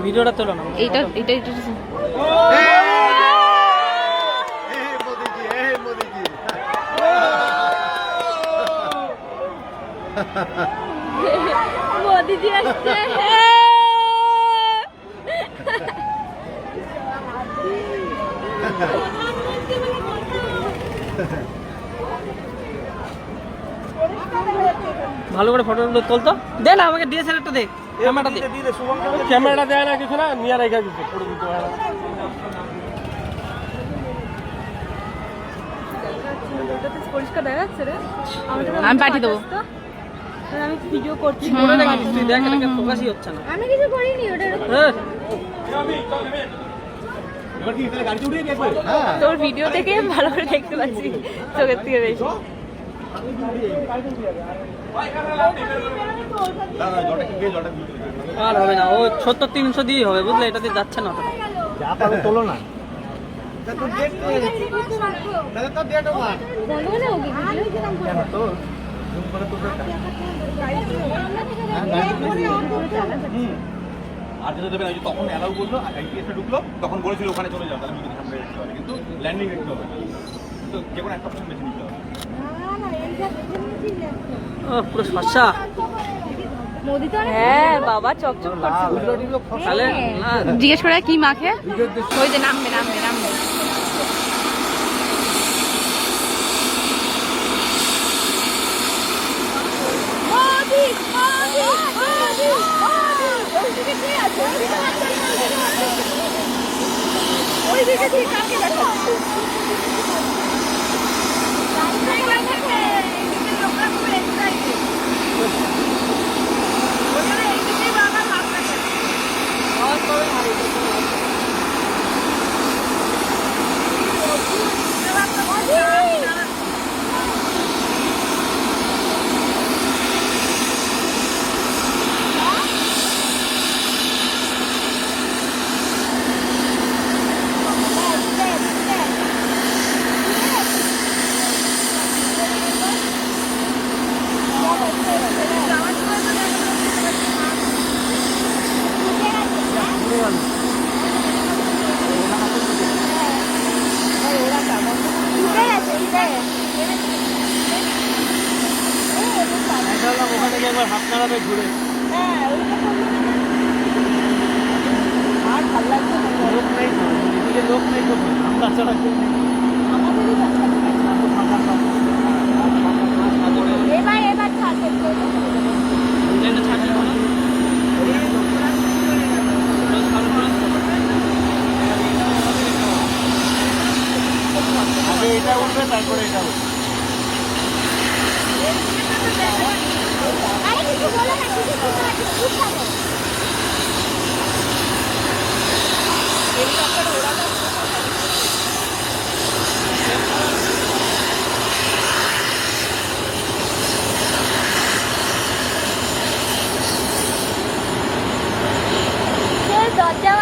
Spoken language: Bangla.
ভিডিওটা তোলো না। এইটা এটা এটা মোদিজি আসছে। ভালো করে ফটোগুলো তুলতো। দে না আমাকে ডিএসএলআরটা দে, ক্যামেরাটা দে। ক্যামেরাটা দেয় না কিছু না, নিয়ে রেখে দিচ্ছে ফটো দিতে হয় না। পরিষ্কার দেখা যাচ্ছে রে। আমি পাঠিয়ে দেবো। আমি ভিডিও করছি। মনে রাখিস তুই, দেখ এটা ফোকাসই হচ্ছে না। আমি কিছু করিনি ওটা। তোর ভিডিও থেকে ভালো করে দেখতে পাচ্ছি চোখের থেকে বেশি। আর হবে না, ও 70-300 দিয়েই হবে বুঝলে, এটাতে যাচ্ছে না অতটা। তোলো না। আর যেটা দেবে না, তখন অ্যালাউ করলো, আইপিএসে ঢুকলো, তখন বলেছিল ওখানে চলে যাও, তাহলে সামনে রাখতে হবে, কিন্তু ল্যান্ডিং রাখতে হবে, তো যে কোনো একটা অপশন বেছে নিতে হবে। পুরো ফর্সা। হ্যাঁ বাবা চকচক করছে। তাহলে জিজ্ঞেস করে কি মাখে, ওই যে নামবে নামবে নামবে। ওখানে গিয়ে একবার হাত নাড়াবে ঘুরে। লোক নেই তো, এদিকে লোক নেই তো, আমরা ছাড়া কেউ নেই। আগে এটা উঠবে, তারপরে এটা উঠবে। দরজা